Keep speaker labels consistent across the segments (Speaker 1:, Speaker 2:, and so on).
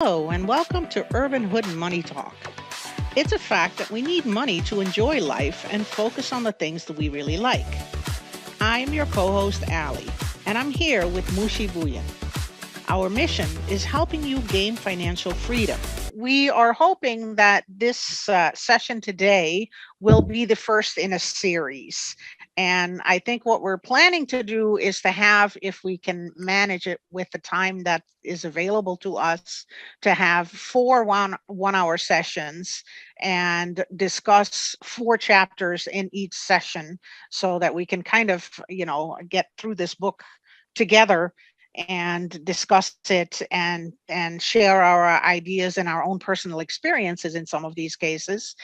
Speaker 1: Hello, and welcome to Urban Hood Money Talk. It's a fact that we need money to enjoy life and focus on the things that we really like. I'm your co host, Allie, and I'm here with Mushi Buyan. Our mission is helping you gain financial freedom. We are hoping that this session today will be the first in a series. And I think what we're planning to do is to have, if we can manage it with the time that is available to us, to have four one hour sessions and discuss four chapters in each session so that we can kind of, get through this book together and discuss it and share our ideas and our own personal experiences in some of these cases.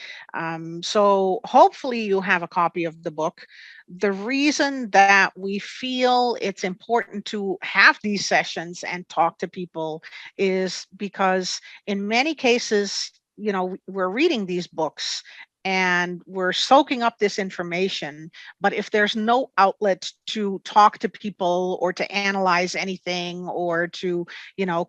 Speaker 1: So hopefully you have a copy of the book. The reason that we feel it's important to have these sessions and talk to people is because in many cases, we're reading these books and we're soaking up this information. But if there's no outlet to talk to people or to analyze anything or to,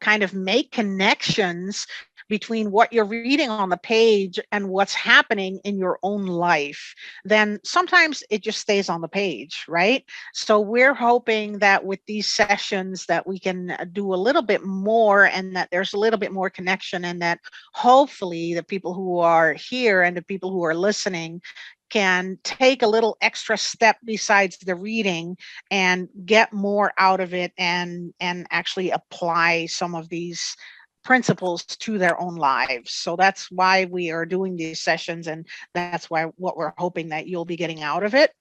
Speaker 1: kind of make connections between what you're reading on the page and what's happening in your own life, then sometimes it just stays on the page, right? So we're hoping that with these sessions that we can do a little bit more and that there's a little bit more connection and that hopefully the people who are here and the people who are listening can take a little extra step besides the reading and get more out of it and actually apply some of these principles to their own lives. So that's why we are doing these sessions, and that's why what we're hoping that you'll be getting out of it.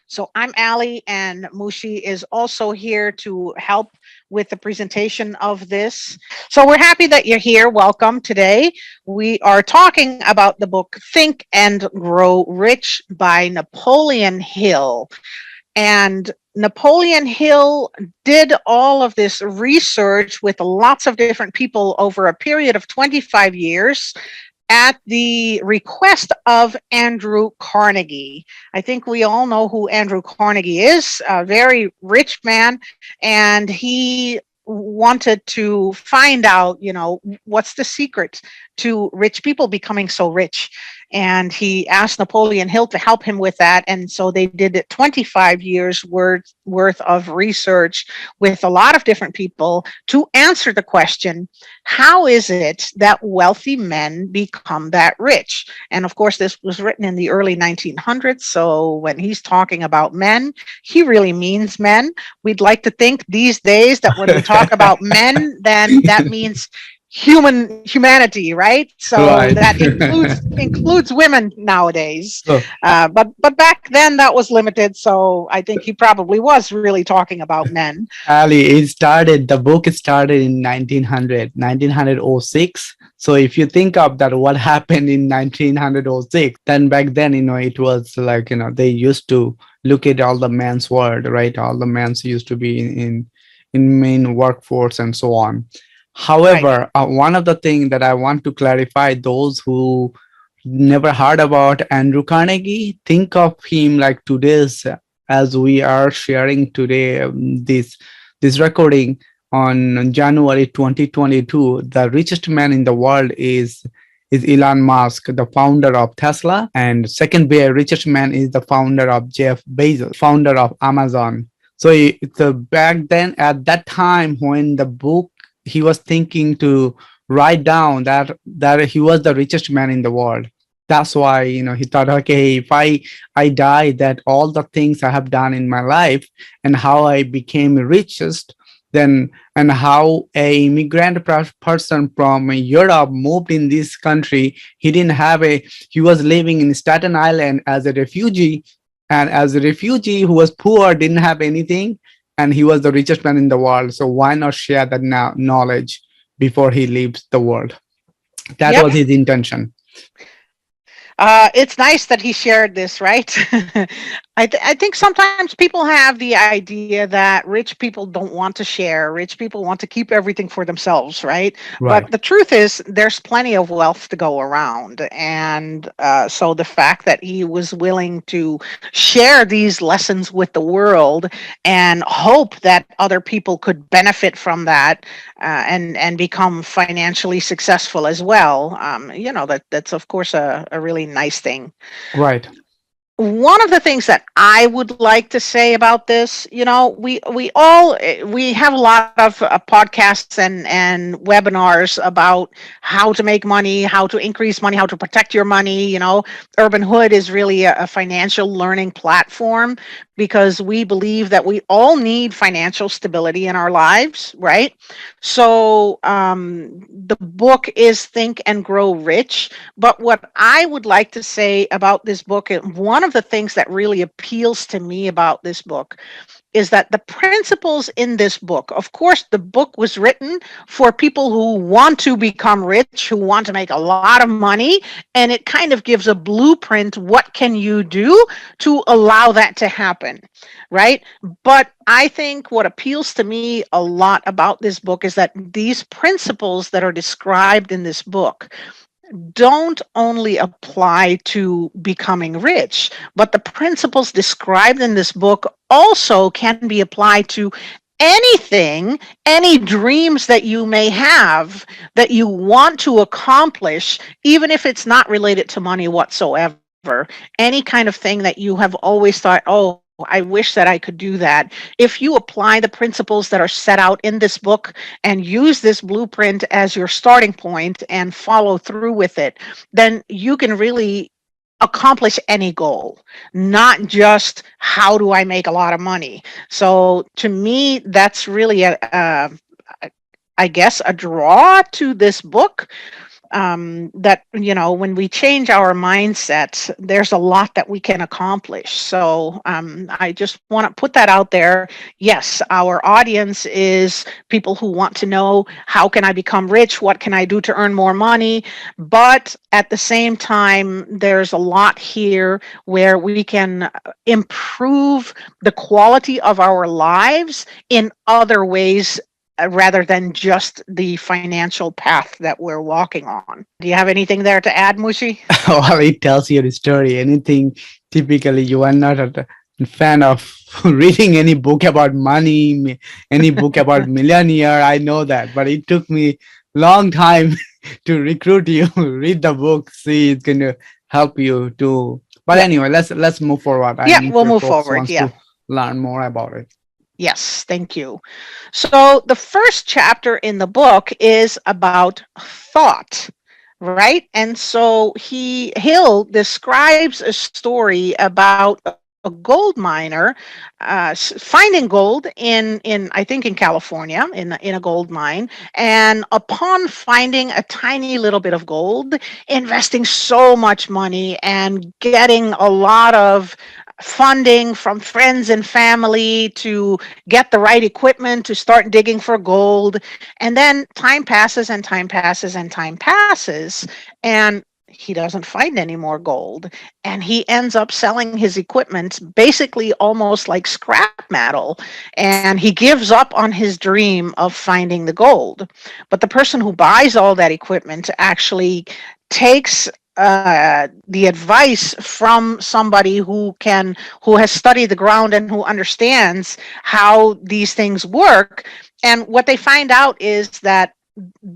Speaker 1: So I'm Allie, and Mushi is also here to help with the presentation of this. So we're happy that you're here. Welcome today. We are talking about the book Think and Grow Rich by Napoleon Hill. And Napoleon Hill did all of this research with lots of different people over a period of 25 years at the request of Andrew Carnegie. I think we all know who Andrew Carnegie is, a very rich man, and he wanted to find out, what's the secret to rich people becoming so rich. And he asked Napoleon Hill to help him with that. And so they did 25 years worth of research with a lot of different people to answer the question, how is it that wealthy men become that rich? And of course, this was written in the early 1900s. So when he's talking about men, he really means men. We'd like to think these days that when we talk about men, then that means humanity, right? So
Speaker 2: Right.
Speaker 1: that includes women nowadays.
Speaker 2: So,
Speaker 1: But back then that was limited. So I think he probably was really talking about men.
Speaker 2: Ali, the book started in 1900, 1906. So if you think of that, what happened in 1906, then back then, it was like, they used to look at all the men's world, right? All the men's used to be in main workforce and so on.
Speaker 1: Right.
Speaker 2: However, one of the things that I want to clarify, those who never heard about Andrew Carnegie, think of him like today's, as we are sharing today, this recording on January 2022. The richest man in the world is Elon Musk, the founder of Tesla, and second richest man is the founder of Jeff Bezos, founder of Amazon. So it's back then, at that time, when the book, he was thinking to write down that he was the richest man in the world. That's why, he thought, okay, if I die, that all the things I have done in my life and how I became richest, then, and how a immigrant person from Europe moved in this country. He was living in Staten Island as a refugee, and as a refugee who was poor, didn't have anything, and he was the richest man in the world. So why not share that knowledge before he leaves the world? That
Speaker 1: Yep.
Speaker 2: was his intention.
Speaker 1: It's nice that he shared this, right? I think sometimes people have the idea that rich people don't want to share. Rich people want to keep everything for themselves, right? But
Speaker 2: Right.
Speaker 1: the truth is, there's plenty of wealth to go around. And so the fact that he was willing to share these lessons with the world and hope that other people could benefit from that and become financially successful as well, that's, of course, a really nice thing.
Speaker 2: Right.
Speaker 1: One of the things that I would like to say about this, we have a lot of podcasts and webinars about how to make money, how to increase money, how to protect your money. Urban Hood is really a financial learning platform because we believe that we all need financial stability in our lives, right? So the book is Think and Grow Rich. But what I would like to say about this book, and one of the things that really appeals to me about this book, is that the principles in this book, of course, the book was written for people who want to become rich, who want to make a lot of money, and it kind of gives a blueprint. What can you do to allow that to happen, right? But I think what appeals to me a lot about this book is that these principles that are described in this book don't only apply to becoming rich, but the principles described in this book also can be applied to anything, any dreams that you may have that you want to accomplish, even if it's not related to money whatsoever. Any kind of thing that you have always thought, oh, I wish that I could do that. If you apply the principles that are set out in this book and use this blueprint as your starting point and follow through with it, then you can really accomplish any goal, not just how do I make a lot of money. So to me, that's really I guess, a draw to this book, that when we change our mindset, there's a lot that we can accomplish. So I just want to put that out there. Yes, our audience is people who want to know, how can I become rich, what can I do to earn more money, but at the same time, there's a lot here where we can improve the quality of our lives in other ways, rather than just the financial path that we're walking on. Do you have anything there to add, Mushi?
Speaker 2: Well, it tells your story. Anything typically you are not a fan of reading any book about money, any book about millionaire. I know that, but it took me long time to recruit you. Read the book, see it's going to help you to. But
Speaker 1: Yeah.
Speaker 2: anyway, let's move forward.
Speaker 1: Yeah,
Speaker 2: I'm
Speaker 1: we'll
Speaker 2: sure
Speaker 1: move
Speaker 2: folks
Speaker 1: forward.
Speaker 2: wants
Speaker 1: Yeah.
Speaker 2: to learn more about it.
Speaker 1: Yes, thank you. So the first chapter in the book is about thought, right? And so Hill describes a story about a gold miner finding gold in I think in California, in a gold mine, and upon finding a tiny little bit of gold, investing so much money and getting a lot of funding from friends and family to get the right equipment to start digging for gold. And then time passes and time passes and time passes, and he doesn't find any more gold. And he ends up selling his equipment basically almost like scrap metal. And he gives up on his dream of finding the gold. But the person who buys all that equipment actually takes the advice from somebody who has studied the ground and who understands how these things work. And what they find out is that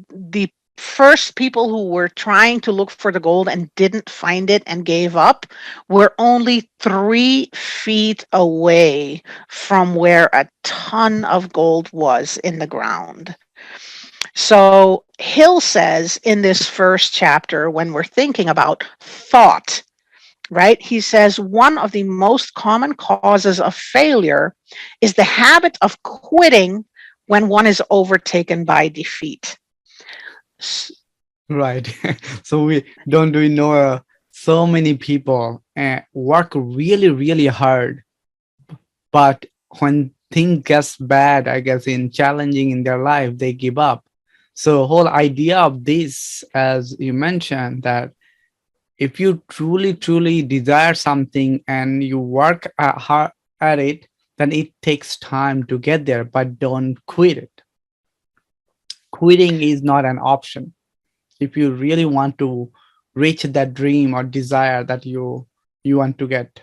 Speaker 1: the first people who were trying to look for the gold and didn't find it and gave up were only 3 feet away from where a ton of gold was in the ground. So Hill says in this first chapter, when we're thinking about thought, right? He says one of the most common causes of failure is the habit of quitting when one is overtaken by defeat.
Speaker 2: Right. So we know so many people work really, really hard, but when things gets bad, I guess in challenging in their life, they give up. So whole idea of this, as you mentioned, that If you truly, truly desire something and you work hard at it, then it takes time to get there, but don't quit it. Quitting is not an option. If you really want to reach that dream or desire that you want to get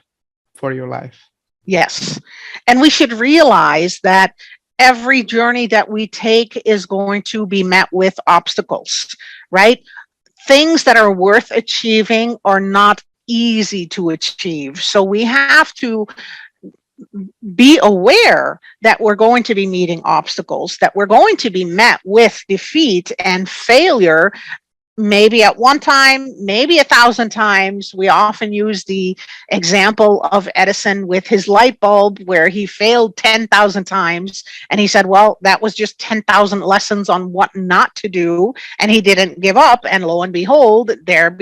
Speaker 2: for your life.
Speaker 1: Yes. And we should realize that every journey that we take is going to be met with obstacles, right? Things that are worth achieving are not easy to achieve. So we have to be aware that we're going to be meeting obstacles, that we're going to be met with defeat and failure, maybe at one time, maybe 1,000 times. We often use the example of Edison with his light bulb, where he failed 10,000 times. And he said, well, that was just 10,000 lessons on what not to do. And he didn't give up. And lo and behold, there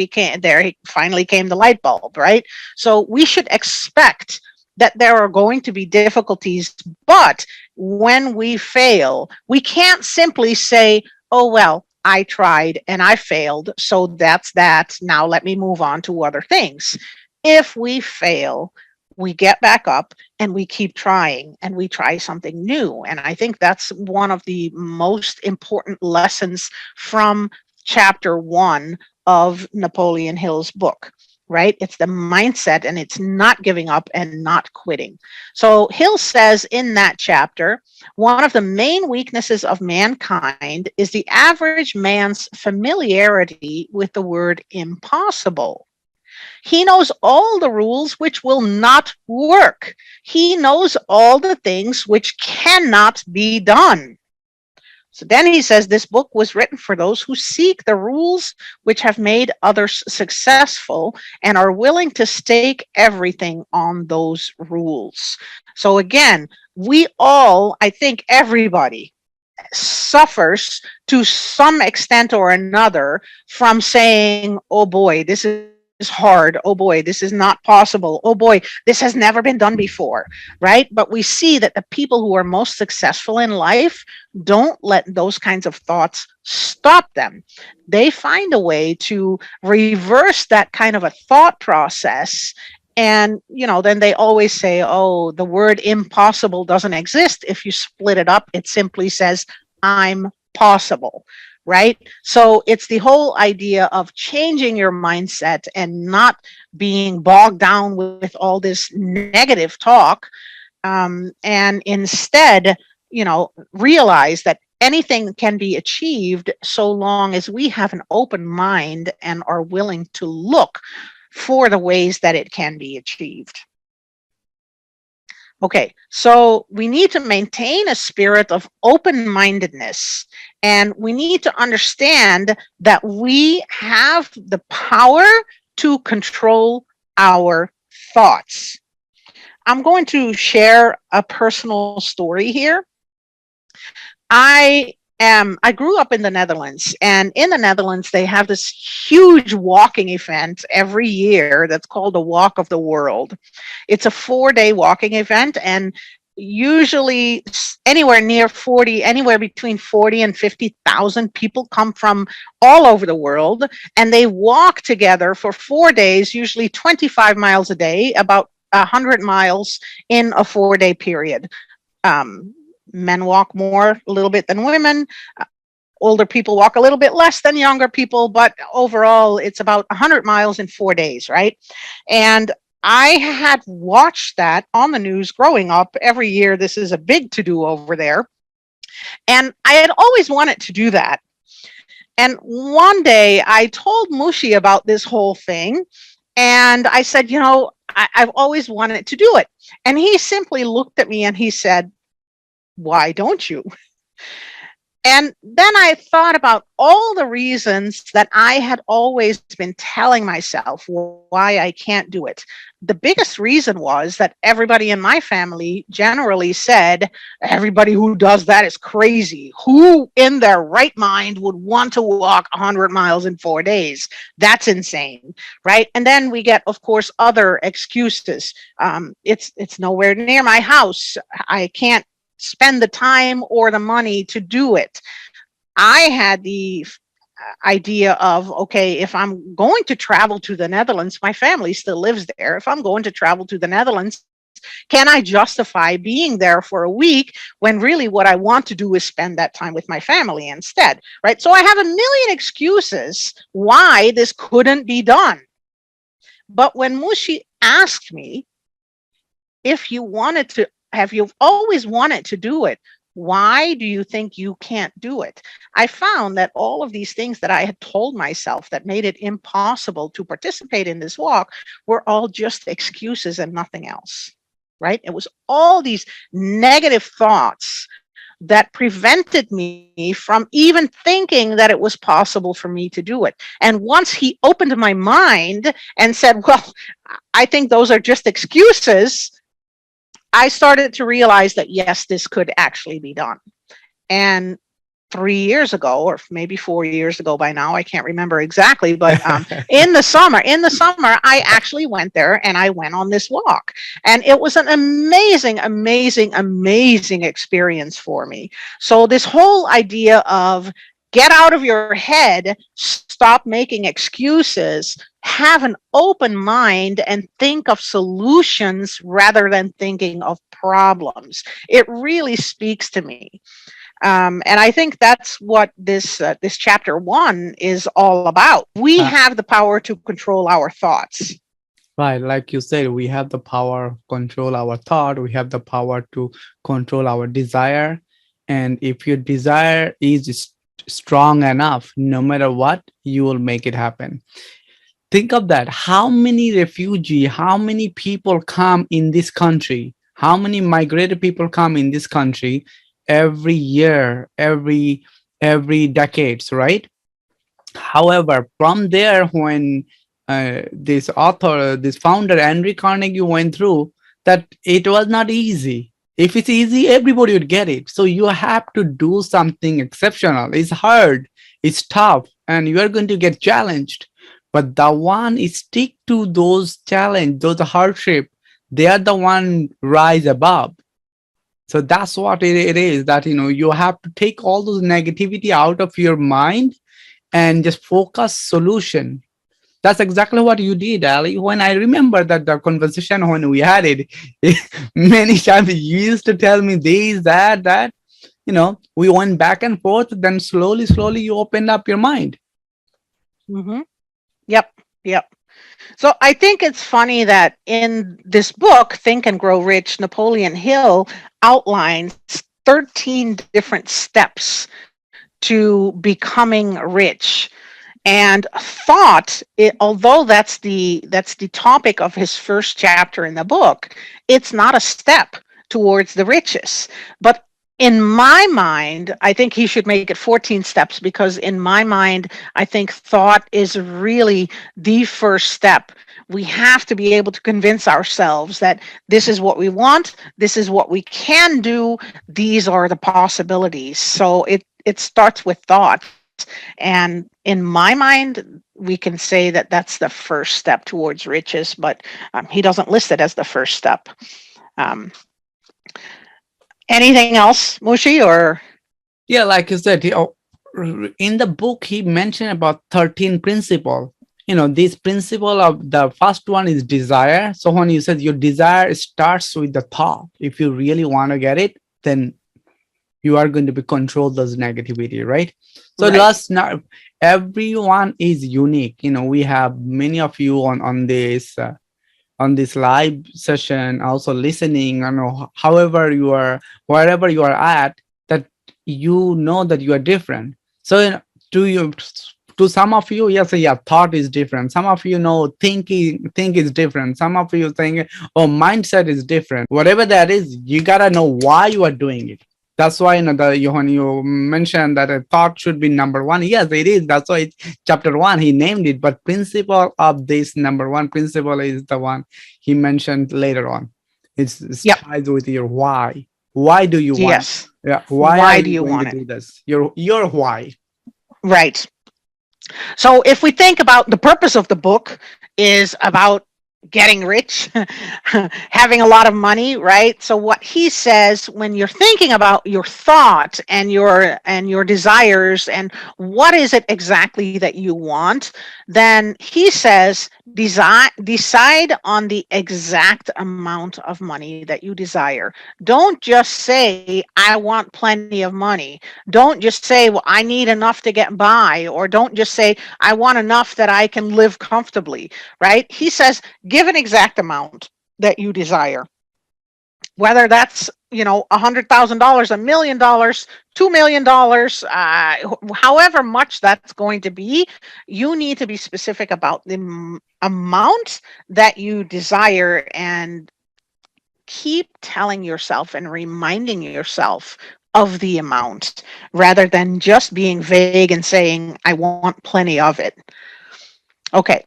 Speaker 1: finally came the light bulb, right? So we should expect that there are going to be difficulties, but when we fail, we can't simply say, oh, well, I tried and I failed, so that's that. Now let me move on to other things. If we fail, we get back up and we keep trying and we try something new. And I think that's one of the most important lessons from chapter 1 of Napoleon Hill's book, right? It's the mindset, and it's not giving up and not quitting. So Hill says in that chapter, one of the main weaknesses of mankind is the average man's familiarity with the word impossible. He knows all the rules which will not work. He knows all the things which cannot be done. So then he says this book was written for those who seek the rules which have made others successful and are willing to stake everything on those rules. So again, we all, I think everybody, suffers to some extent or another from saying, oh boy, this is hard. Oh boy, this is not possible. Oh boy, this has never been done before, right? But we see that the people who are most successful in life don't let those kinds of thoughts stop them. They find a way to reverse that kind of a thought process. And, then they always say, oh, the word impossible doesn't exist. If you split it up, it simply says, I'm possible, right? So it's the whole idea of changing your mindset and not being bogged down with all this negative talk. And instead, realize that anything can be achieved so long as we have an open mind and are willing to look for the ways that it can be achieved. Okay, so we need to maintain a spirit of open-mindedness, and we need to understand that we have the power to control our thoughts. I'm going to share a personal story here. I grew up in the Netherlands, and in the Netherlands, they have this huge walking event every year that's called the Walk of the World. It's a 4-day walking event, and usually anywhere between 40 and 50,000 people come from all over the world, and they walk together for 4 days, usually 25 miles a day, about 100 miles in a 4-day period. Men walk more a little bit than women. Older people walk a little bit less than younger people, but overall it's about 100 miles in 4 days, right? And I had watched that on the news growing up. Every year this is a big to-do over there. And I had always wanted to do that. And one day I told Mushi about this whole thing. And I said, I've always wanted to do it. And he simply looked at me and he said, why don't you? And then I thought about all the reasons that I had always been telling myself why I can't do it. The biggest reason was that everybody in my family generally said, everybody who does that is crazy. Who in their right mind would want to walk 100 miles in 4 days? That's insane, right? And then we get, of course, other excuses. It's nowhere near my house. I can't spend the time or the money to do it. I had the idea of, okay, if I'm going to travel to the Netherlands, my family still lives there. If I'm going to travel to the Netherlands, can I justify being there for a week when really what I want to do is spend that time with my family instead, right? So I have a million excuses why this couldn't be done. But when Mushi asked me if you wanted to, have you always wanted to do it? Why do you think you can't do it? I found that all of these things that I had told myself that made it impossible to participate in this walk were all just excuses and nothing else, right? It was all these negative thoughts that prevented me from even thinking that it was possible for me to do it. And once he opened my mind and said, well, I think those are just excuses, I started to realize that, yes, this could actually be done. And 3 years ago, or maybe 4 years ago by now, I can't remember exactly, but in the summer, I actually went there and I went on this walk. And it was an amazing, amazing, amazing experience for me. So this whole idea of get out of your head, stop making excuses, have an open mind, and think of solutions rather than thinking of problems. It really speaks to me. And I think that's what this chapter 1 is all about. We
Speaker 2: Uh,
Speaker 1: have the power to control our thoughts.
Speaker 2: right, like you said, we have the power to control our thought. We have the power to control our desire. And if your desire is strong enough, no matter what, you will make it happen. Think of that. How many refugees, how many people come in this country? How many migrated people come in this country every year, every decades, right? However, from there, when this author, this founder, Andrew Carnegie went through, that it was not easy. If it's easy, everybody would get it. So you have to do something exceptional. It's hard, it's tough, and you are going to get challenged. But the one is stick to those challenge, those hardship. They are the one rise above. So that's what it is. That you have to take all those negativity out of your mind and just focus solution. That's exactly what you did, Ali. When I remember that the conversation when we had it, many times you used to tell me this, that. We went back and forth. Then slowly, you opened up your mind.
Speaker 1: Mm-hmm. Yep. Yep. So I think it's funny that in this book, Think and Grow Rich, Napoleon Hill outlines 13 different steps to becoming rich. And thought, although that's the topic of his first chapter in the book, it's not a step towards the riches. But in my mind, I think he should make it 14 steps, because in my mind, I think thought is really the first step. We have to be able to convince ourselves that this is what we want, this is what we can do, these are the possibilities. So it starts with thought. And in my mind, we can say that that's the first step towards riches, but he doesn't list it as the first step. Um, Anything else, Mushi, or?
Speaker 2: Yeah, like you said, in the book he mentioned about 13 principles. This principle of the first one is desire. So when you said your desire starts with the thought, if you really want to get it, then you are going to be control those negativity, right? So
Speaker 1: Right.
Speaker 2: last now, everyone is unique. We have many of you on this live session, also listening. However you are, wherever you are at, that that you are different. So to you, to some of you, yes, yeah, thought is different. Some of you think is different. Some of you think, oh, mindset is different. Whatever that is, you gotta know why you are doing it. That's why when you mentioned that a thought should be number one. Yes, it is. That's why it's chapter 1 he named it. But principle of this number one principle is the one he mentioned later on. It's
Speaker 1: Yep.
Speaker 2: tied with your why. Why do you want?
Speaker 1: Yes.
Speaker 2: Yeah. Why are
Speaker 1: Why do
Speaker 2: you
Speaker 1: you
Speaker 2: going to
Speaker 1: want it?
Speaker 2: do this? Your why.
Speaker 1: Right. So if we think about the purpose of the book is about getting rich, having a lot of money, right? So what he says, when you're thinking about your thought and your desires and what is it exactly that you want, then he says decide on the exact amount of money that you desire. Don't just say I want plenty of money. Don't just say, well, I need enough to get by, or don't just say I want enough that I can live comfortably, right? He says give an exact amount that you desire, whether that's $100,000, $1 million, $2 million, however much that's going to be. You need to be specific about the amount that you desire, and keep telling yourself and reminding yourself of the amount rather than just being vague and saying I want plenty of it. Okay.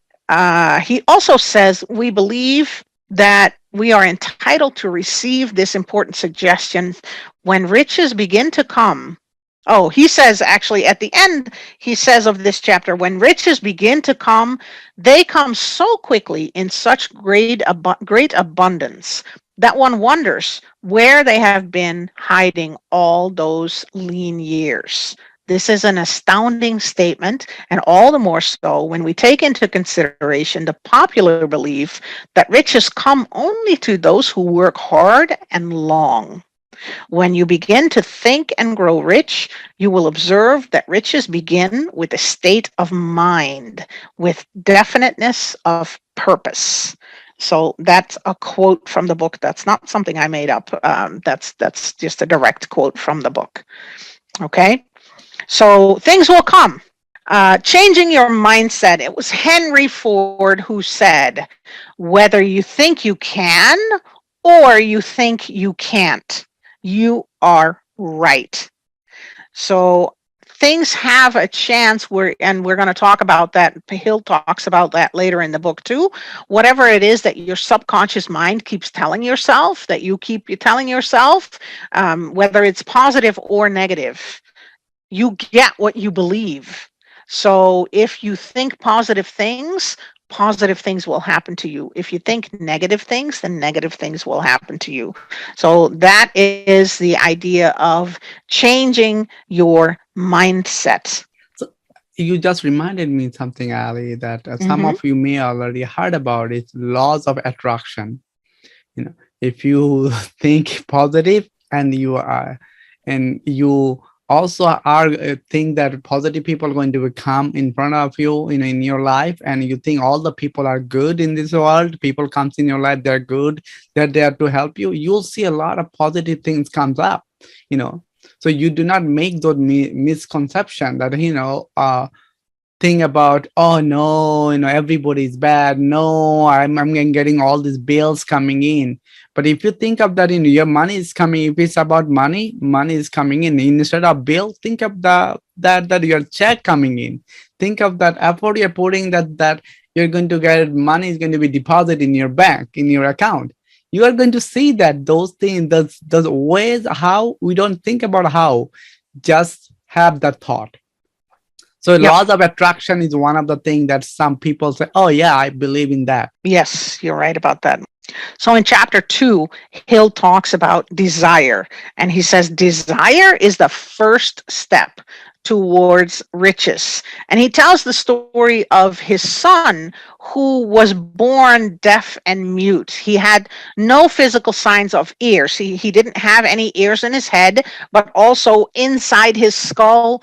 Speaker 1: He also says we believe that we are entitled to receive this important suggestion when riches begin to come. Oh, he says actually at the end, he says of this chapter, when riches begin to come, they come so quickly in such great abundance that one wonders where they have been hiding all those lean years. This is an astounding statement, and all the more so when we take into consideration the popular belief that riches come only to those who work hard and long. When you begin to think and grow rich, you will observe that riches begin with a state of mind, with definiteness of purpose. So that's a quote from the book. That's not something I made up. That's just a direct quote from the book. Okay, so things will come. Changing your mindset. It was Henry Ford who said, whether you think you can or you think you can't, you are right. So things have a chance where, and we're going to talk about that. Hill talks about that later in the book too. Whatever it is that your subconscious mind keeps telling yourself, that you keep telling yourself, whether it's positive or negative, you get what you believe. So if you think positive things will happen to you. If you think negative things, then negative things will happen to you. So that is the idea of changing your mindset.
Speaker 2: So you just reminded me something, Ali, that some
Speaker 1: Mm-hmm.
Speaker 2: of you may already heard about it, laws of attraction. If you think positive and you also are think that positive people are going to come in front of you, in your life, and you think all the people are good in this world, people comes in your life, they're good, they're there to help you, you'll see a lot of positive things comes up. you know so you do not make those misconception that think about, oh no, everybody's bad, no, I'm getting all these bills coming in. But if you think of that, your money is coming, if it's about money is coming in instead of bill, think of that your check coming in, think of that effort you're putting, that you're going to get money is going to be deposited in your bank, in your account. You are going to see that those things, those ways, how we don't think about how, just have that thought. So
Speaker 1: Yep.
Speaker 2: laws of attraction is one of the things that some people say, oh yeah, I believe in that.
Speaker 1: Yes, you're right about that. So in chapter 2, Hill talks about desire, and he says desire is the first step towards riches. And he tells the story of his son who was born deaf and mute. He had no physical signs of ears. He didn't have any ears in his head, but also inside his skull,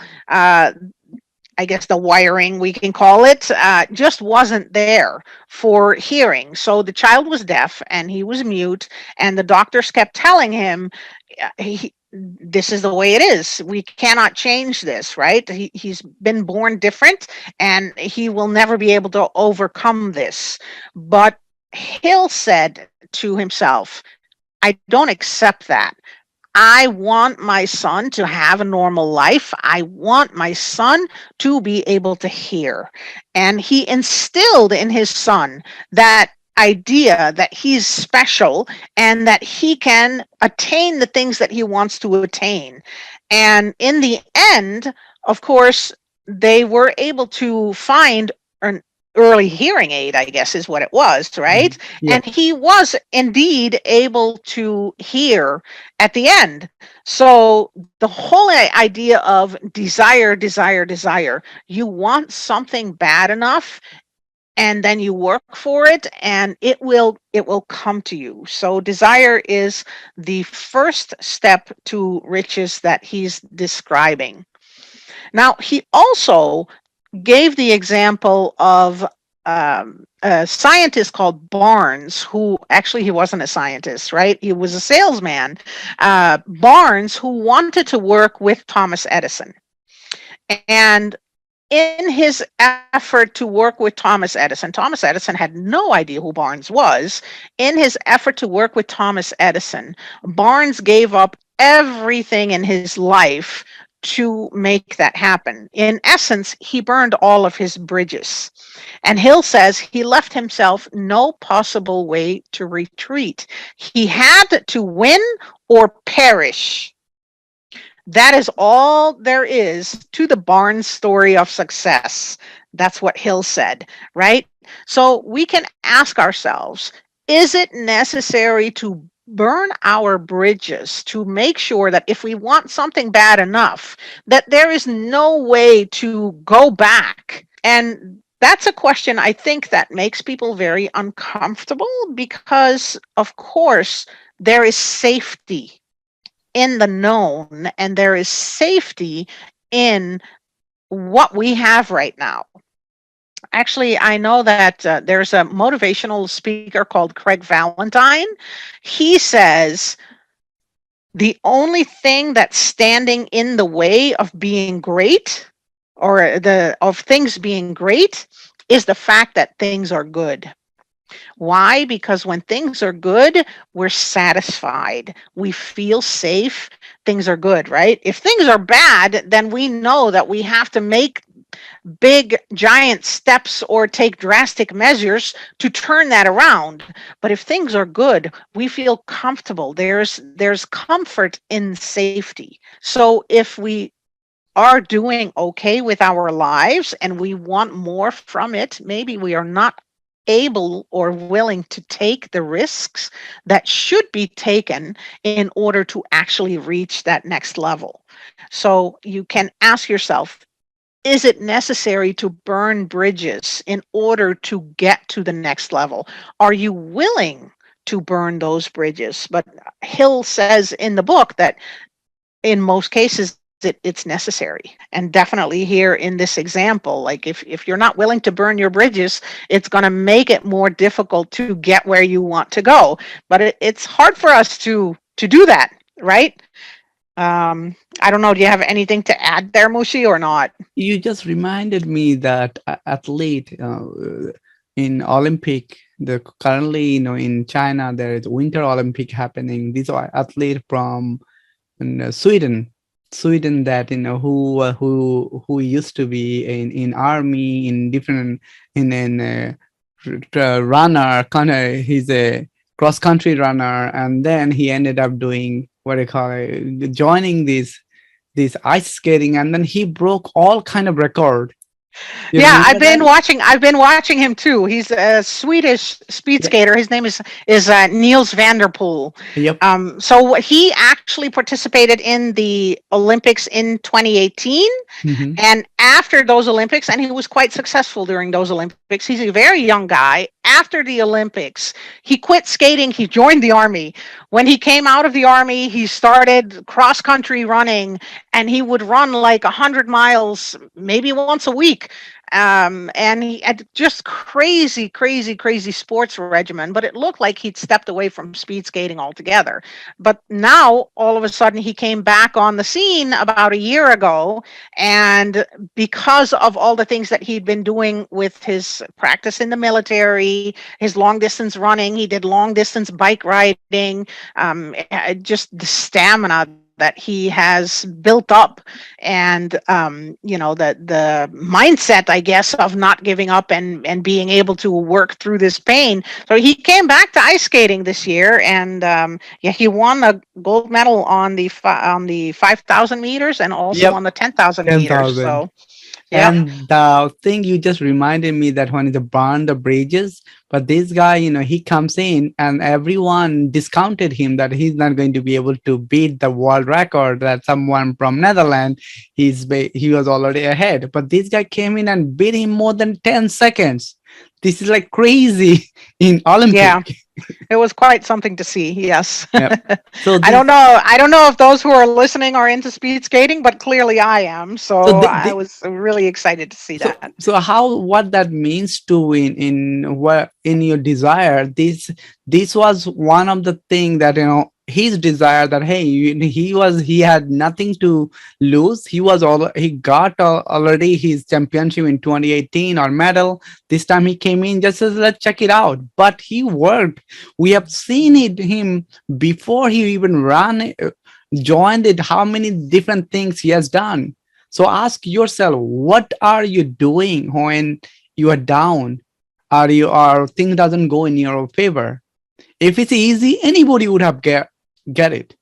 Speaker 1: I guess the wiring, we can call it, just wasn't there for hearing. So the child was deaf and he was mute, and the doctors kept telling him, this is the way it is. We cannot change this, right? He's been born different and he will never be able to overcome this. But Hill said to himself, I don't accept that. I want my son to have a normal life. I want my son to be able to hear. And he instilled in his son that idea that he's special and that he can attain the things that he wants to attain. And in the end, of course, they were able to find early hearing aid, I guess is what it was, right?
Speaker 2: Mhm.
Speaker 1: And
Speaker 2: Yep.
Speaker 1: he was indeed able to hear at the end. So the whole idea of desire, desire, desire, you want something bad enough and then you work for it and it will come to you. So desire is the first step to riches that he's describing. Now he also gave the example of a scientist called Barnes, who actually he wasn't a scientist, right? He was a salesman. Barnes, who wanted to work with Thomas Edison. And in his effort to work with Thomas Edison had no idea who Barnes was. In his effort to work with Thomas Edison, Barnes gave up everything in his life to make that happen. In essence, he burned all of his bridges. And Hill says he left himself no possible way to retreat. He had to win or perish. That is all there is to the Barnes story of success. That's what Hill said, right? So we can ask ourselves, is it necessary to burn our bridges to make sure that if we want something bad enough, that there is no way to go back? And that's a question I think that makes people very uncomfortable because, of course, there is safety in the known and there is safety in what we have right now. Actually, I know that there's a motivational speaker called Craig Valentine. He says the only thing that's standing in the way of being great or the of things being great is the fact that things are good. Why? Because when things are good, we're satisfied. We feel safe. Things are good, right? If things are bad, then we know that we have to make big, giant steps or take drastic measures to turn that around. But if things are good, we feel comfortable. There's comfort in safety. So if we are doing okay with our lives and we want more from it, maybe we are not able or willing to take the risks that should be taken in order to actually reach that next level. So you can ask yourself, is it necessary to burn bridges in order to get to the next level? Are you willing to burn those bridges? But Hill says in the book that in most cases it's necessary. And definitely here in this example, like if you're not willing to burn your bridges, it's going to make it more difficult to get where you want to go. But it's hard for us to do that, right? I don't know, do you have anything to add there, Mushi, or not?
Speaker 2: You just reminded me that athlete in Olympic, the currently, in China there is Winter Olympic happening. These are athletes from Sweden, that who used to be in army, in different, runner kind of. He's a cross country runner, and then he ended up doing what I call it, joining this ice skating, and then he broke all kind of record. You
Speaker 1: Yeah,
Speaker 2: remember that?
Speaker 1: I've been watching him too. He's a Swedish speed
Speaker 2: Yeah.
Speaker 1: skater. His name is Niels van der Poel.
Speaker 2: Yep.
Speaker 1: So he actually participated in the Olympics in 2018.
Speaker 2: Hmm.
Speaker 1: And after those Olympics, and he was quite successful during those Olympics, he's a very young guy. After the Olympics, he quit skating, he joined the army. When he came out of the army, he started cross country running, and he would run like 100 miles, maybe once a week. And he had just crazy, crazy, crazy sports regimen, but it looked like he'd stepped away from speed skating altogether. But now, all of a sudden, he came back on the scene about a year ago, and because of all the things that he'd been doing with his practice in the military, his long distance running, he did long distance bike riding, just the stamina that he has built up, and the mindset, I guess, of not giving up and being able to work through this pain. So he came back to ice skating this year, and yeah, he won a gold medal on the 5,000 meters and also
Speaker 2: Yep.
Speaker 1: on the 10,000 meters.
Speaker 2: 10,000.
Speaker 1: So Yep.
Speaker 2: And the thing you just reminded me that when they burn the bridges, but this guy, he comes in and everyone discounted him that he's not going to be able to beat the world record that someone from Netherlands, he was already ahead. But this guy came in and beat him more than 10 seconds. This is like crazy in
Speaker 1: Yeah.
Speaker 2: Olympic.
Speaker 1: It was quite something to see. Yes.
Speaker 2: Yep. So
Speaker 1: I don't
Speaker 2: this
Speaker 1: know. I don't know if those who are listening are into speed skating, but clearly I am.
Speaker 2: so
Speaker 1: So I was really excited to see
Speaker 2: so
Speaker 1: that.
Speaker 2: so how what that means to in your desire, this was one of the thing that his desire, that hey, he had nothing to lose. He got already his championship in 2018 or medal. This time he came in just as, let's check it out, but he worked. We have seen him before he even joined it, how many different things he has done. So ask yourself, what are you doing when you are down, or things doesn't go in your favor? If it's easy, anybody would have get it.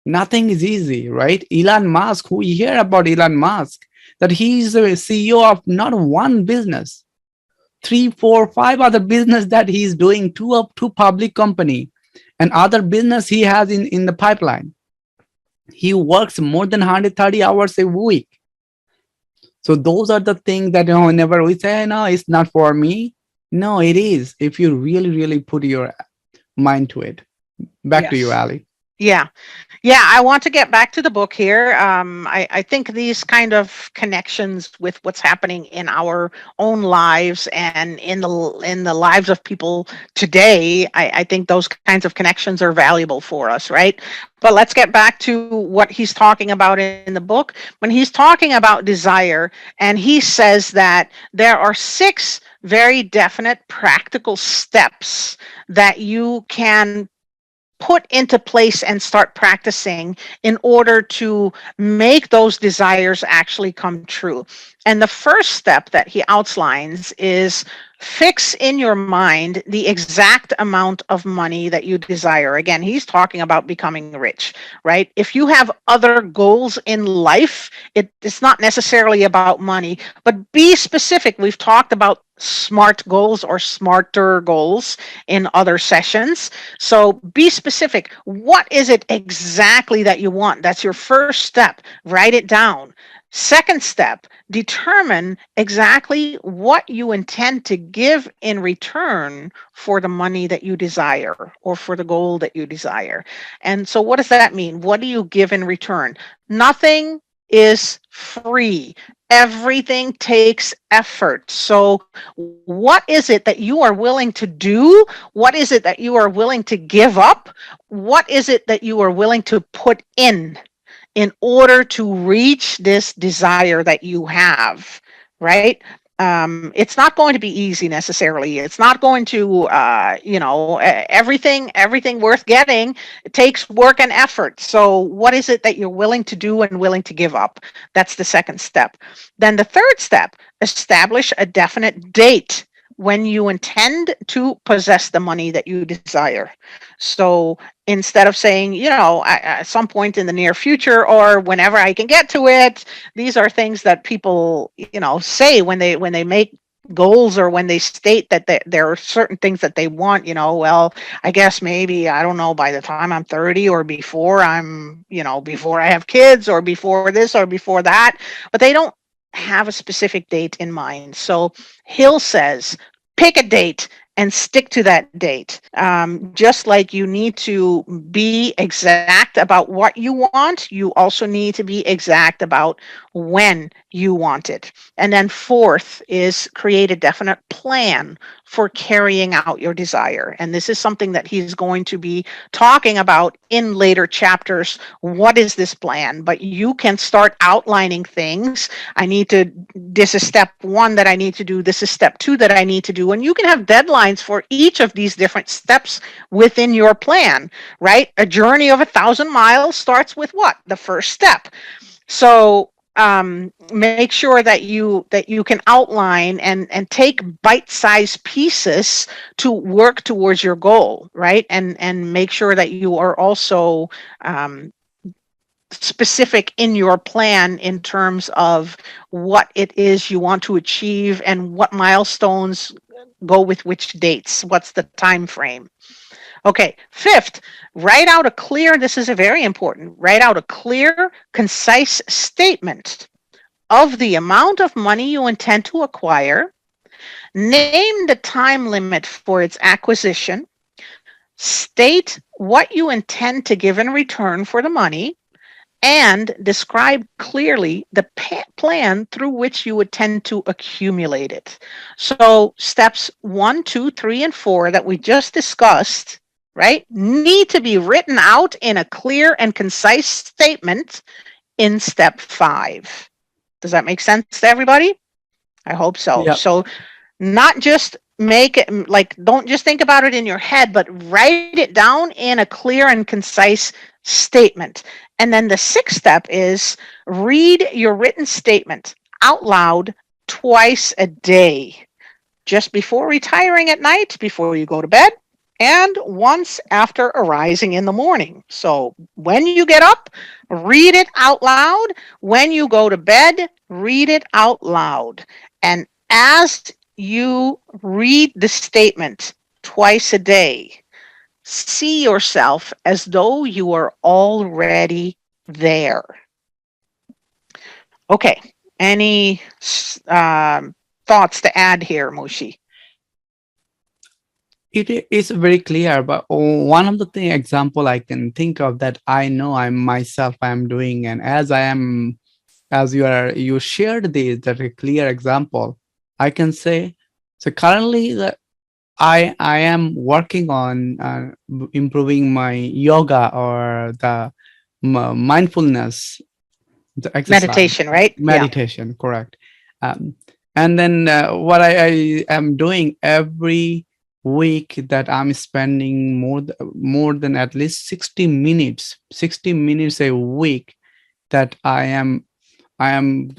Speaker 2: Nothing is easy, right? Elon Musk, who we hear about Elon Musk, that he's the CEO of not one business, three, four, five other business that he's doing, two public company, and other business he has in the pipeline. He works more than 130 hours a week. So those are the things that whenever we say, no, it's not for me. No, it is. If you really, really put your mind to it. Back to you,
Speaker 1: Yes.
Speaker 2: Ali.
Speaker 1: Yeah. Yeah, I want to get back to the book here. I think these kind of connections with what's happening in our own lives and in the lives of people today, I think those kinds of connections are valuable for us, right? But let's get back to what he's talking about in the book. When he's talking about desire, and he says that there are 6 very definite practical steps that you can put into place and start practicing in order to make those desires actually come true. And the first step that he outlines is fix in your mind the exact amount of money that you desire. Again, he's talking about becoming rich, right? If you have other goals in life, it's not necessarily about money, but be specific. We've talked about SMART goals or smarter goals in other sessions. So be specific. What is it exactly that you want? That's your first step. Write it down. Second step, determine exactly what you intend to give in return for the money that you desire or for the goal that you desire. And so, what does that mean? What do you give in return? Nothing is free. Everything takes effort. So, what is it that you are willing to do? What is it that you are willing to give up? What is it that you are willing to put in order to reach this desire that you have, right? It's not going to be easy necessarily. It's not going to, everything worth getting, it takes work and effort. So what is it that you're willing to do and willing to give up? That's the second step. Then the third step, establish a definite date when you intend to possess the money that you desire. So instead of saying, at some point in the near future or whenever I can get to it, these are things that people, say when they make goals or when they state that there are certain things that they want, well, I guess maybe, I don't know, by the time I'm 30 or before before I have kids or before this or before that, but they don't have a specific date in mind. So Hill says, pick a date and stick to that date. Just like you need to be exact about what you want, you also need to be exact about when you want it. And then fourth is create a definite plan for carrying out your desire. And this is something that he's going to be talking about in later chapters. What is this plan? But you can start outlining things. This is step 1 that I need to do. This is step 2 that I need to do. And you can have deadlines for each of these different steps within your plan, right? A journey of 1,000 miles starts with what? The first step. So make sure that you can outline and take bite-sized pieces to work towards your goal, right? And make sure that you are also specific in your plan in terms of what it is you want to achieve and what milestones go with which dates. What's the time frame? Okay, fifth, write out a clear, this is a very important, write out a clear, concise statement of the amount of money you intend to acquire. Name the time limit for its acquisition. State what you intend to give in return for the money, and describe clearly the plan through which you intend to accumulate it. So, steps 1, 2, 3, and 4 that we just discussed, right, need to be written out in a clear and concise statement in step 5. Does that make sense to everybody? I hope so.
Speaker 2: Yeah.
Speaker 1: So, not just make it like, don't just think about it in your head, but write it down in a clear and concise statement. And then the sixth step is read your written statement out loud twice a day, just before retiring at night, before you go to bed, and once after arising in the morning. So when you get up, read it out loud. When you go to bed, read it out loud. And as you read the statement twice a day, see yourself as though you are already there. Okay, any thoughts to add here, Mushi?
Speaker 2: It is very clear, but one of the example I can think of that I know I am doing, and as you shared that a clear example, I can say, so currently that I am working on improving my yoga or the mindfulness, the exercise,
Speaker 1: Meditation, right?
Speaker 2: meditation, correct. Um, and then what I am doing every week, that I'm spending more than at least 60 minutes a week, that I am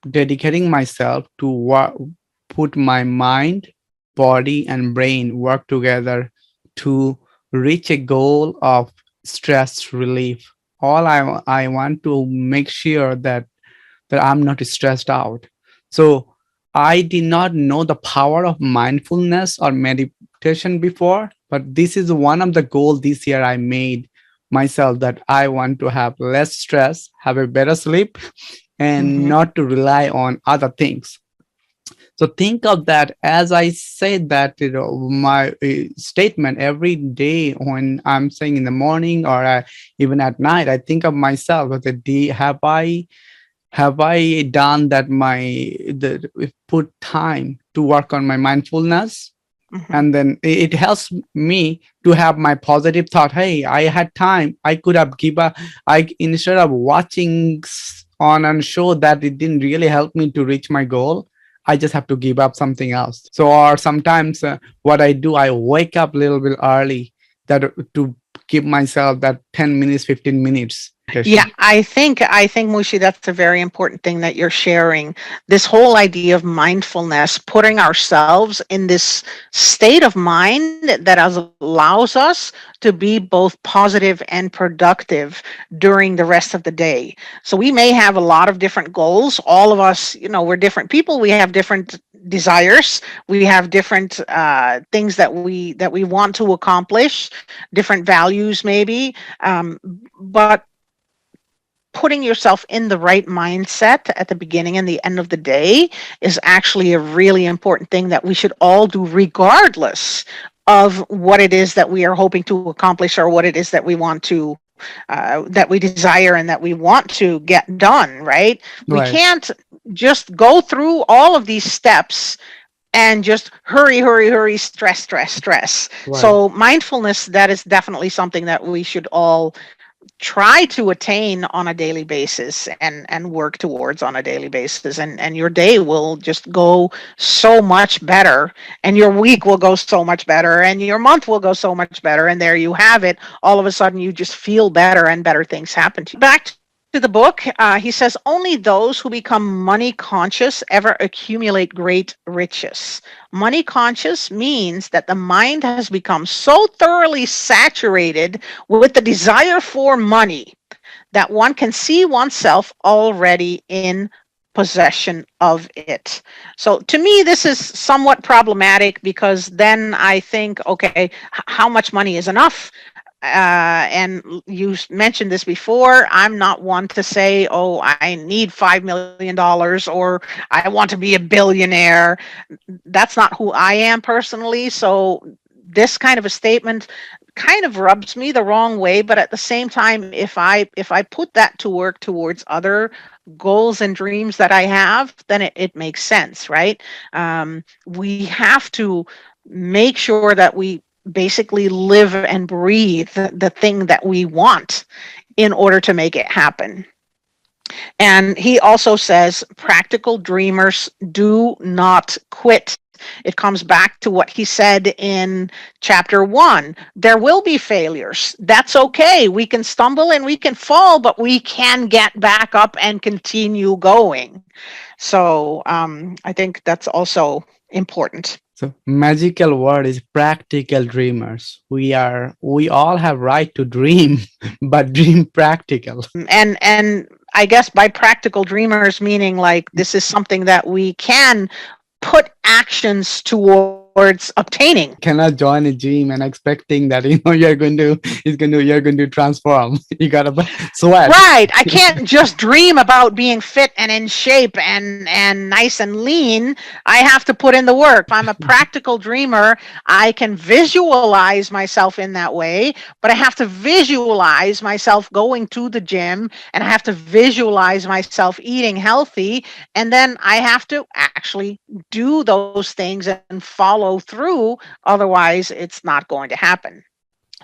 Speaker 2: dedicating myself to put my mind, body, and brain work together to reach a goal of stress relief. All I want to make sure that I'm not stressed out. So I did not know the power of mindfulness or meditation before, but this is one of the goals this year I made myself, that I want to have less stress, have a better sleep, and not to rely on other things. So think of that as I said that, my statement every day when I'm saying in the morning or even at night, I think of myself as a day, have I done that put time to work on my mindfulness? And then it helps me to have my positive thought. Hey, I had time. I could have instead of watching on and show that it didn't really help me to reach my goal, I just have to give up something else. So, or sometimes what I do, I wake up a little bit early to give myself that 10 minutes, 15 minutes.
Speaker 1: Yeah, I think Mushi, that's a very important thing that you're sharing. This whole idea of mindfulness, putting ourselves in this state of mind that allows us to be both positive and productive during the rest of the day. So we may have a lot of different goals. All of us, we're different people. We have different desires. We have different things that we want to accomplish, different values maybe, but putting yourself in the right mindset at the beginning and the end of the day is actually a really important thing that we should all do, regardless of what it is that we are hoping to accomplish or what it is that we want to that we desire and that we want to get done, right? We can't just go through all of these steps and just hurry, stress. So mindfulness, that is definitely something that we should all try to attain on a daily basis and work towards on a daily basis, and your day will just go so much better, and your week will go so much better, and your month will go so much better, and there you have it. All of a sudden you just feel better and better things happen to you. Back to the book, he says, only those who become money conscious ever accumulate great riches. Money conscious means that the mind has become so thoroughly saturated with the desire for money that one can see oneself already in possession of it. So to me, this is somewhat problematic because then I think, okay, how much money is enough? And you mentioned this before. I'm not one to say, oh, I need $5 million or I want to be a billionaire. That's not who I am personally. So this kind of a statement kind of rubs me the wrong way, but at the same time, if I put that to work towards other goals and dreams that I have, then it makes sense, right? We have to make sure that we basically live and breathe the thing that we want in order to make it happen. And he also says practical dreamers do not quit. It comes back to what he said in chapter 1. There will be failures. That's okay. We can stumble and we can fall, but we can get back up and continue going. So I think that's also important.
Speaker 2: So magical word is practical dreamers. We all have right to dream, but dream practical.
Speaker 1: And I guess by practical dreamers meaning like this is something that we can put actions towards obtaining.
Speaker 2: Cannot join a gym and expecting that you're going to transform. You gotta sweat.
Speaker 1: Right. I can't just dream about being fit and in shape and nice and lean. I have to put in the work. If I'm a practical dreamer, I can visualize myself in that way, but I have to visualize myself going to the gym and I have to visualize myself eating healthy, and then I have to actually do those things and follow through, otherwise it's not going to happen.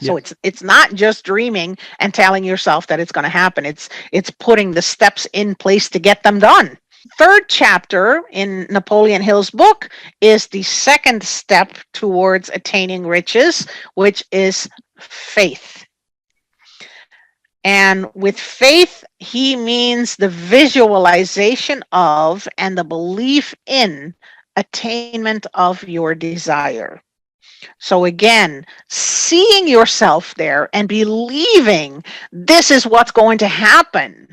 Speaker 1: So
Speaker 2: Yeah.
Speaker 1: it's not just dreaming and telling yourself that it's going to happen. It's putting the steps in place to get them done. Third chapter in Napoleon Hill's book is the second step towards attaining riches, which is faith. And with faith, he means the visualization of and the belief in attainment of your desire. So again, seeing yourself there and believing this is what's going to happen.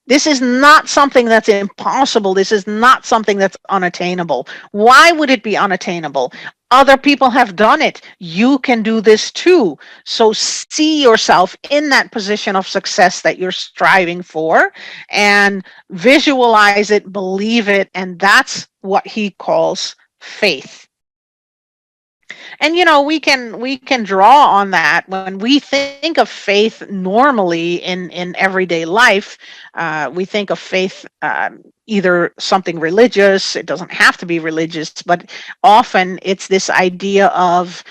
Speaker 1: This is not something that's impossible. This is not something that's unattainable. Why would it be unattainable? Other people have done it. You can do this too. So see yourself in that position of success that you're striving for and visualize it, believe it, and that's what he calls faith. And we can draw on that when we think of faith normally in everyday life. We think of faith either something religious. It doesn't have to be religious, but often it's this idea of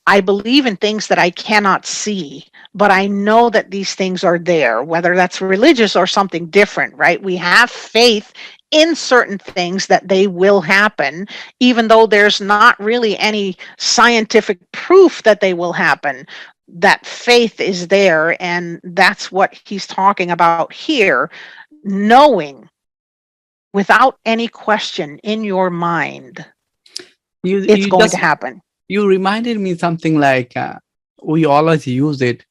Speaker 1: I believe in things that I cannot see, but I know that these things are there, whether that's religious or something different, right? We have faith in certain things that they will happen, even though there's not really any scientific proof that they will happen. That faith is there, and that's what he's talking about here, knowing without any question in your mind
Speaker 2: You
Speaker 1: it's
Speaker 2: you
Speaker 1: going to
Speaker 2: just
Speaker 1: happen.
Speaker 2: you reminded me something like we always use it.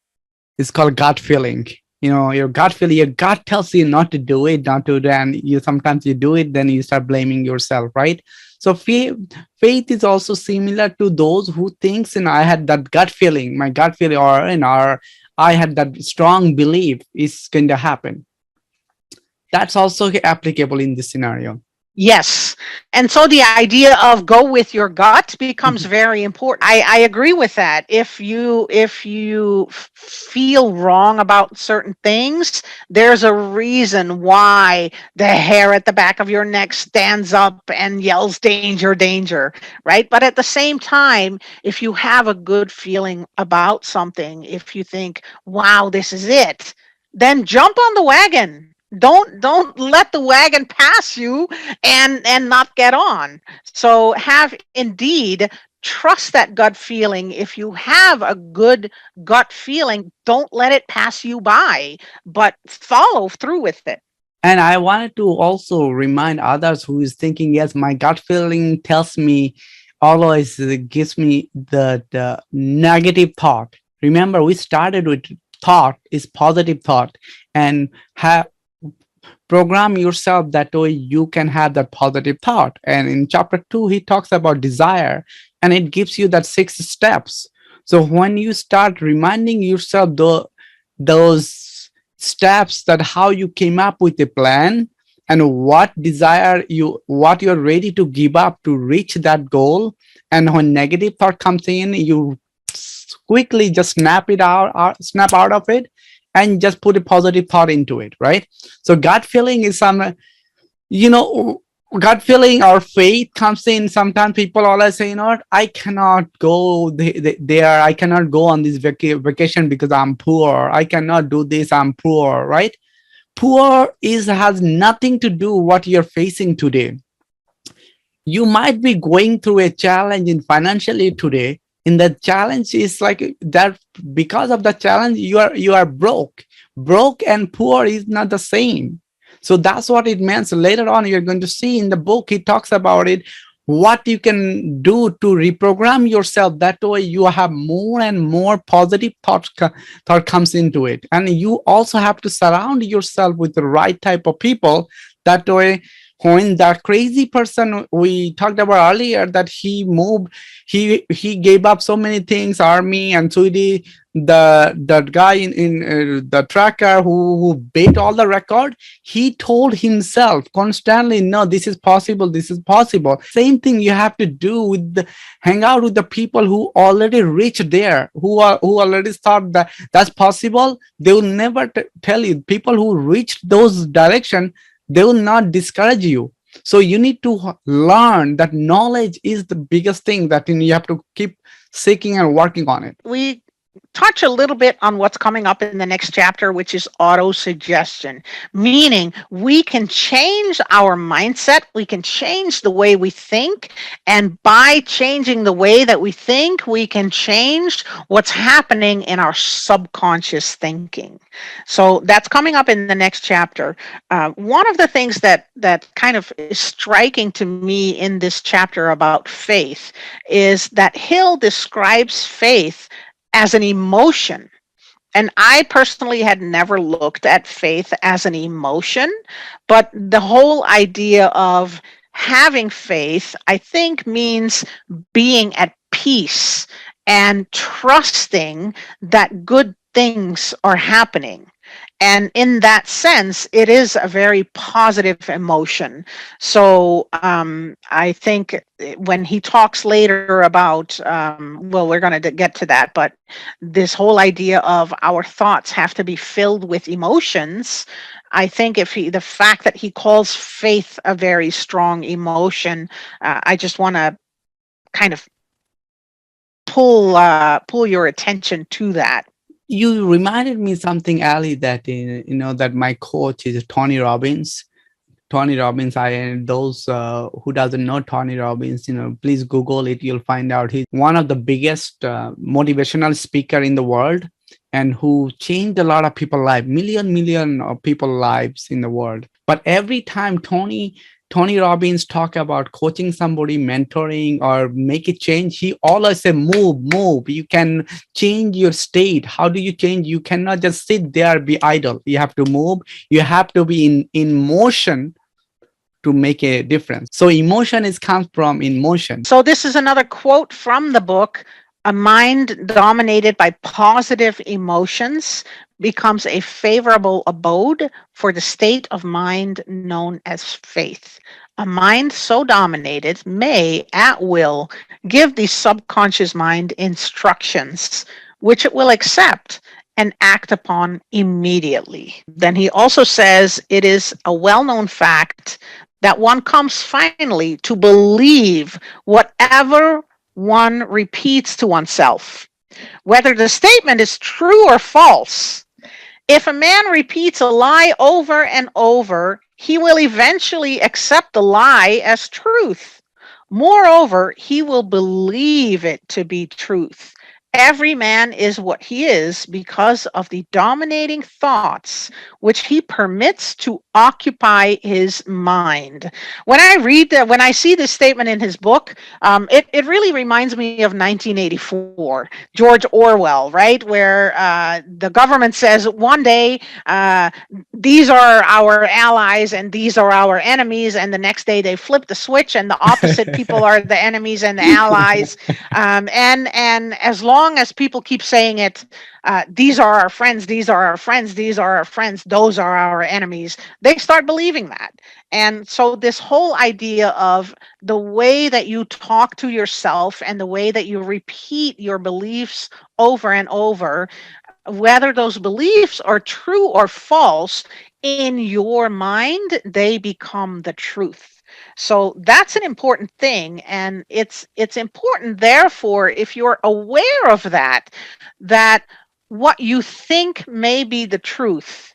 Speaker 2: It's called gut feeling. Your gut feeling, your gut tells you not to do it, not to do, and you sometimes you do it, then you start blaming yourself, right? So faith is also similar to those who thinks, and I had that gut feeling, my gut feeling, or I had that strong belief is going to happen. That's also applicable in this scenario.
Speaker 1: Yes. And so the idea of go with your gut becomes very important. I agree with that. If you feel wrong about certain things, there's a reason why the hair at the back of your neck stands up and yells danger, danger, right? But at the same time, if you have a good feeling about something, if you think, wow, this is it, then jump on the wagon. Don't let the wagon pass you and not get on. So have indeed trust that gut feeling. If you have a good gut feeling, don't let it pass you by, but follow through with it.
Speaker 2: And I wanted to also remind others who is thinking, yes, my gut feeling tells me, always gives me the negative thought. Remember, we started with thought is positive thought. and have program yourself that way you can have that positive thought. And in chapter 2 he talks about desire, and it gives you that 6 steps. So when you start reminding yourself those steps, that how you came up with a plan and what you're ready to give up to reach that goal, and when negative thought comes in, you quickly just snap out of it and just put a positive thought into it, right? So gut feeling is you know gut feeling or faith comes in. Sometimes people always say, you know what, I cannot go there, I cannot go on this vacation because I'm poor, I cannot do this, I'm poor, right? Poor is has nothing to do what you're facing today. You might be going through a challenge in financially today, in the challenge is like that. Because of the challenge you are broke and poor is not the same. So that's what it means. Later on you're going to see in the book he talks about it, what you can do to reprogram yourself, that way you have more and more positive thought comes into it. And you also have to surround yourself with the right type of people. That way, when that crazy person we talked about earlier, that he moved, he gave up so many things, army and Sudi, the guy in the tracker who beat all the record, he told himself constantly, no, this is possible, this is possible. Same thing you have to do with hang out with the people who already reached there, who already thought that that's possible. They will never tell you. People who reached those direction, they will not discourage you. So you need to learn that knowledge is the biggest thing that you have to keep seeking and working on it.
Speaker 1: We touch a little bit on what's coming up in the next chapter, which is auto-suggestion, meaning we can change our mindset, we can change the way we think, and by changing the way that we think, we can change what's happening in our subconscious thinking. So that's coming up in the next chapter. One of the things that kind of is striking to me in this chapter about faith is that Hill describes faith as an emotion. And I personally had never looked at faith as an emotion, but the whole idea of having faith, I think, means being at peace and trusting that good things are happening. And in that sense, it is a very positive emotion. So I think when he talks later about, well, we're going to get to that, but this whole idea of our thoughts have to be filled with emotions. I think the fact that he calls faith a very strong emotion, I just want to kind of pull your attention to that.
Speaker 2: You reminded me something, Ali, that that my coach is Tony Robbins. Tony Robbins, those who doesn't know Tony Robbins, please Google it. You'll find out he's one of the biggest motivational speaker in the world, and who changed a lot of people's lives, million of people's lives in the world. But every time Tony Robbins talk about coaching somebody, mentoring, or make a change, he always say, move. You can change your state. How do you change? You cannot just sit there, be idle. You have to move. You have to be in motion to make a difference. So emotion comes from in motion.
Speaker 1: So this is another quote from the book. A mind dominated by positive emotions becomes a favorable abode for the state of mind known as faith. A mind so dominated may, at will, give the subconscious mind instructions, which it will accept and act upon immediately. Then he also says it is a well-known fact that one comes finally to believe whatever one repeats to oneself, whether the statement is true or false. If a man repeats a lie over and over, he will eventually accept the lie as truth. Moreover, he will believe it to be truth Every man is what he is because of the dominating thoughts which he permits to occupy his mind. When I read that, when I see this statement in his book, it really reminds me of 1984, George Orwell, right? Where the government says one day these are our allies and these are our enemies, and the next day they flip the switch and the opposite people are the enemies and the allies. And as long as people keep saying it, these are our friends, these are our friends, these are our friends, those are our enemies, they start believing that. And so this whole idea of the way that you talk to yourself and the way that you repeat your beliefs over and over, whether those beliefs are true or false, in your mind, they become the truth. So that's an important thing. And it's important, therefore, if you're aware of that, that what you think may be the truth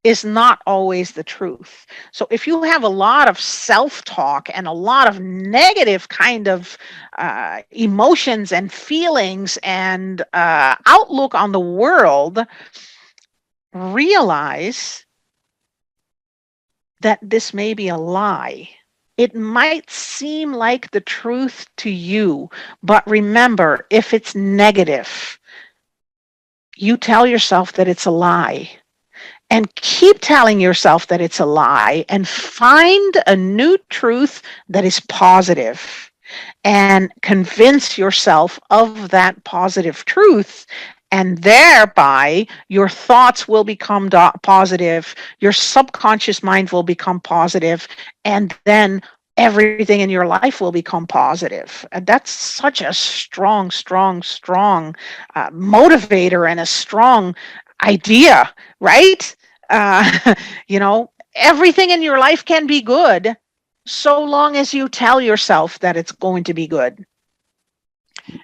Speaker 1: is not always the truth. So if you have a lot of self-talk and a lot of negative kind of emotions and feelings and outlook on the world, realize that this may be a lie. It might seem like the truth to you, but remember, if it's negative, you tell yourself that it's a lie. And keep telling yourself that it's a lie and find a new truth that is positive and convince yourself of that positive truth. And thereby, your thoughts will become positive, your subconscious mind will become positive, and then everything in your life will become positive. And that's such a strong, strong, strong motivator and a strong idea, right? Uh, everything in your life can be good so long as you tell yourself that it's going to be good.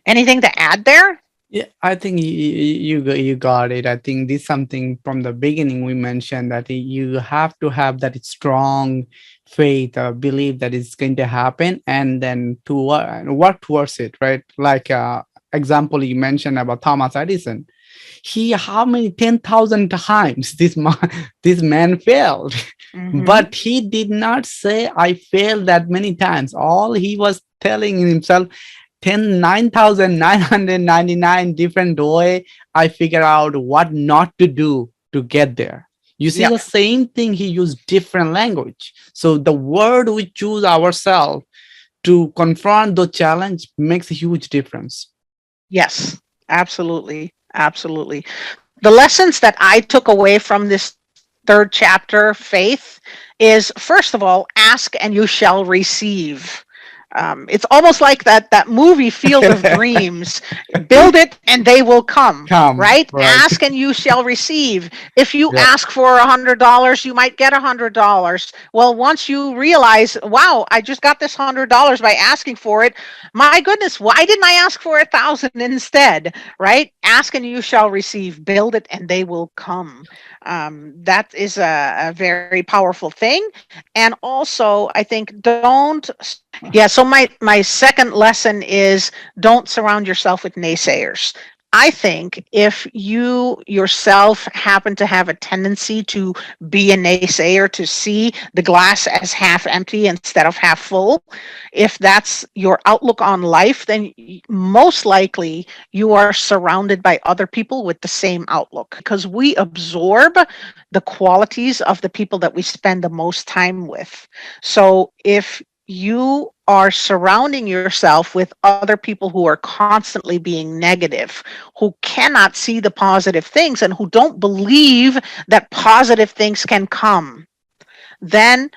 Speaker 1: Anything to add there?
Speaker 2: Yeah, I think you got it. I think this is something from the beginning we mentioned that you have to have that strong faith or belief that it's going to happen, and then to work towards it, right? Like example you mentioned about Thomas Edison. He how many 10,000 times this man failed,
Speaker 1: Mm-hmm.
Speaker 2: but he did not say I failed that many times. All he was telling himself, 9,999 different way I figure out what not to do to get there. You see,
Speaker 1: Yep.
Speaker 2: the same thing, he used different language. So the word we choose ourselves to confront the challenge makes a huge difference.
Speaker 1: Yes. Absolutely. Absolutely. The lessons that I took away from this third chapter, faith, is first of all, ask and you shall receive. It's almost like that movie Field of Dreams. Build it and they will come,
Speaker 2: Come,
Speaker 1: right?
Speaker 2: right.
Speaker 1: Ask and you shall receive. If you
Speaker 2: Yep.
Speaker 1: ask for $100, you might get $100. Well, once you realize, wow, I just got this $100 by asking for it. My goodness, why didn't I ask for 1,000 instead? Right? Ask and you shall receive. Build it and they will come. That is a very powerful thing. And also, I think don't. Yeah. So my second lesson is don't surround yourself with naysayers. I think if you yourself happen to have a tendency to be a naysayer, to see the glass as half empty instead of half full, if that's your outlook on life, then most likely you are surrounded by other people with the same outlook, because we absorb the qualities of the people that we spend the most time with. So if you are surrounding yourself with other people who are constantly being negative, who cannot see the positive things, and who don't believe that positive things can come, then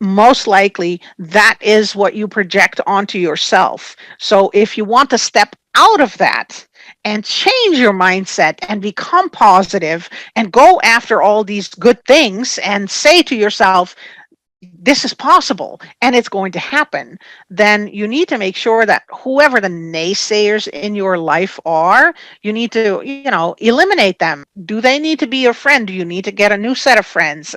Speaker 1: most likely that is what you project onto yourself. So if you want to step out of that and change your mindset and become positive and go after all these good things and say to yourself, this is possible and it's going to happen, then you need to make sure that whoever the naysayers in your life are, you need to, eliminate them. Do they need to be your friend? Do you need to get a new set of friends?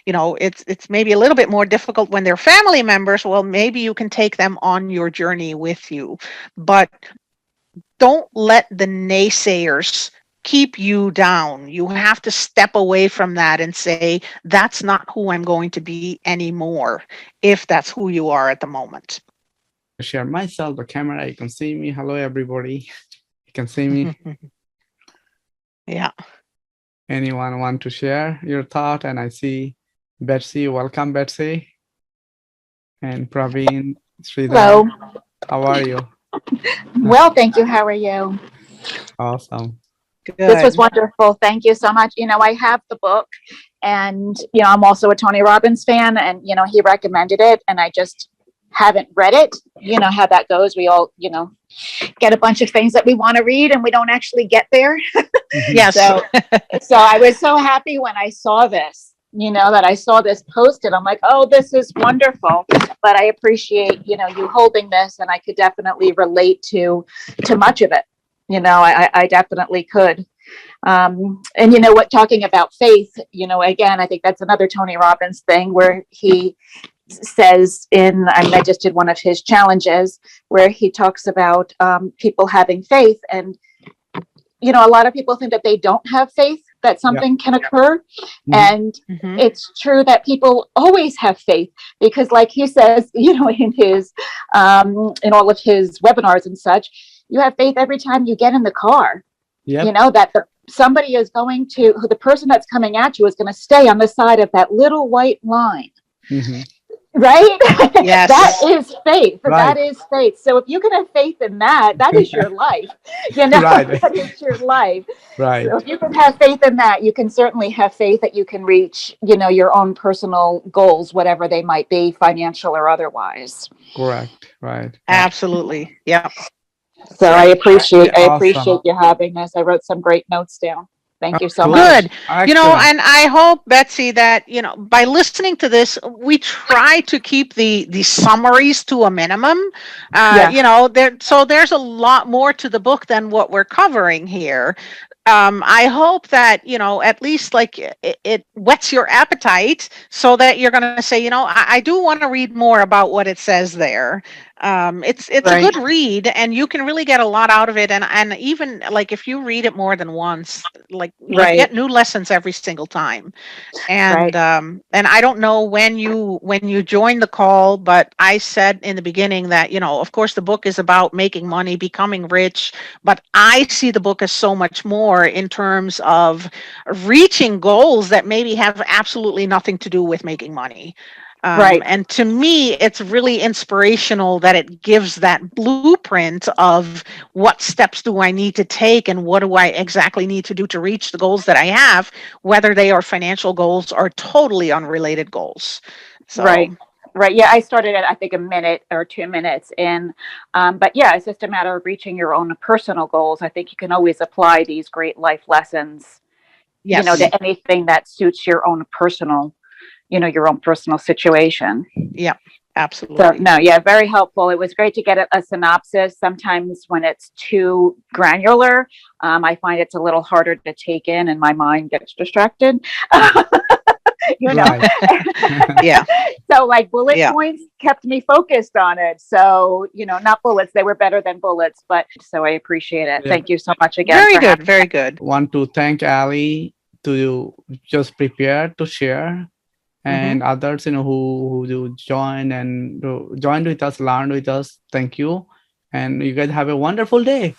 Speaker 1: It's maybe a little bit more difficult when they're family members. Well, maybe you can take them on your journey with you. But don't let the naysayers keep you down. You have to step away from that and say, that's not who I'm going to be anymore, if that's who you are at the moment.
Speaker 2: Share myself, the camera, you can see me. Hello, everybody. You can see me.
Speaker 1: Yeah.
Speaker 2: Anyone want to share your thought? And I see Betsy. Welcome, Betsy. And Praveen,
Speaker 3: Hello.
Speaker 2: Sridhar. How are you?
Speaker 3: Well, thank you. How are you?
Speaker 2: Awesome.
Speaker 3: This was
Speaker 1: Good.
Speaker 3: wonderful. Thank you so much. I have the book, and I'm also a Tony Robbins fan, and he recommended it, and I just haven't read it. You know how that goes. We all, get a bunch of things that we want to read, and we don't actually get there.
Speaker 2: Mhm.
Speaker 1: Yes.
Speaker 3: So I was so happy when I saw this. That I saw this posted. I'm like, oh, this is wonderful. But I appreciate, you holding this, and I could definitely relate to much of it. I definitely could. And what, talking about faith, again, I think that's another Tony Robbins thing where he says I just did one of his challenges where he talks about people having faith. And, a lot of people think that they don't have faith, that something can occur.
Speaker 2: Mhm.
Speaker 3: And
Speaker 1: Mhm.
Speaker 3: it's true that people always have faith because, like he says, in all of his webinars and such, you have faith every time you get in the car.
Speaker 2: Yep.
Speaker 3: That somebody is going to, the person that's coming at you is going to stay on the side of that little white line.
Speaker 2: Mhm.
Speaker 3: Right?
Speaker 1: Yes.
Speaker 3: That is faith.
Speaker 2: Right.
Speaker 3: That is faith. So if you can have faith in that, that is your life.
Speaker 2: Right.
Speaker 3: That is your life.
Speaker 2: Right.
Speaker 3: So if you can have faith in that, you can certainly have faith that you can reach, your own personal goals, whatever they might be, financial or otherwise.
Speaker 2: Correct. Right.
Speaker 1: Absolutely. Yep.
Speaker 3: So I appreciate
Speaker 2: Awesome.
Speaker 3: you having this. I wrote some great notes down. Thank you so
Speaker 2: Good.
Speaker 3: much.
Speaker 1: Good.
Speaker 2: Excellent.
Speaker 1: And I hope, Betsy, that, by listening to this, we try to keep the summaries to a minimum. There's a lot more to the book than what we're covering here. I hope that, at least like it whets your appetite so that you're going to say, I do want to read more about what it says there. It's a good read, and you can really get a lot out of it. And even like if you read it more than once, like you get new lessons every single time. And I don't know when you joined the call, but I said in the beginning that, of course the book is about making money, becoming rich, but I see the book as so much more in terms of reaching goals that maybe have absolutely nothing to do with making money. And to me, it's really inspirational that it gives that blueprint of what steps do I need to take and what do I exactly need to do to reach the goals that I have, whether they are financial goals or totally unrelated goals. So,
Speaker 3: Right. Yeah, I started at I think a minute or 2 minutes in, but yeah, it's just a matter of reaching your own personal goals. I think you can always apply these great life lessons,
Speaker 1: yes.
Speaker 3: to anything that suits your own personal situation.
Speaker 1: Yeah,
Speaker 3: So
Speaker 1: absolutely.
Speaker 3: no, yeah, very helpful. It was great to get a synopsis. Sometimes when it's too granular, I find it's a little harder to take in, and my mind gets distracted.
Speaker 2: Right.
Speaker 1: Yeah.
Speaker 3: So like bullet
Speaker 1: Yeah.
Speaker 3: points kept me focused on it. So, not bullets, they were better than bullets, but so I appreciate it.
Speaker 2: Yeah.
Speaker 3: Thank you so much again.
Speaker 1: Very
Speaker 3: for
Speaker 1: good. Very good.
Speaker 2: Want to thank Ali to just prepare to share, and others who do join and joined with us, learned with us. Thank you, and you guys have a wonderful day.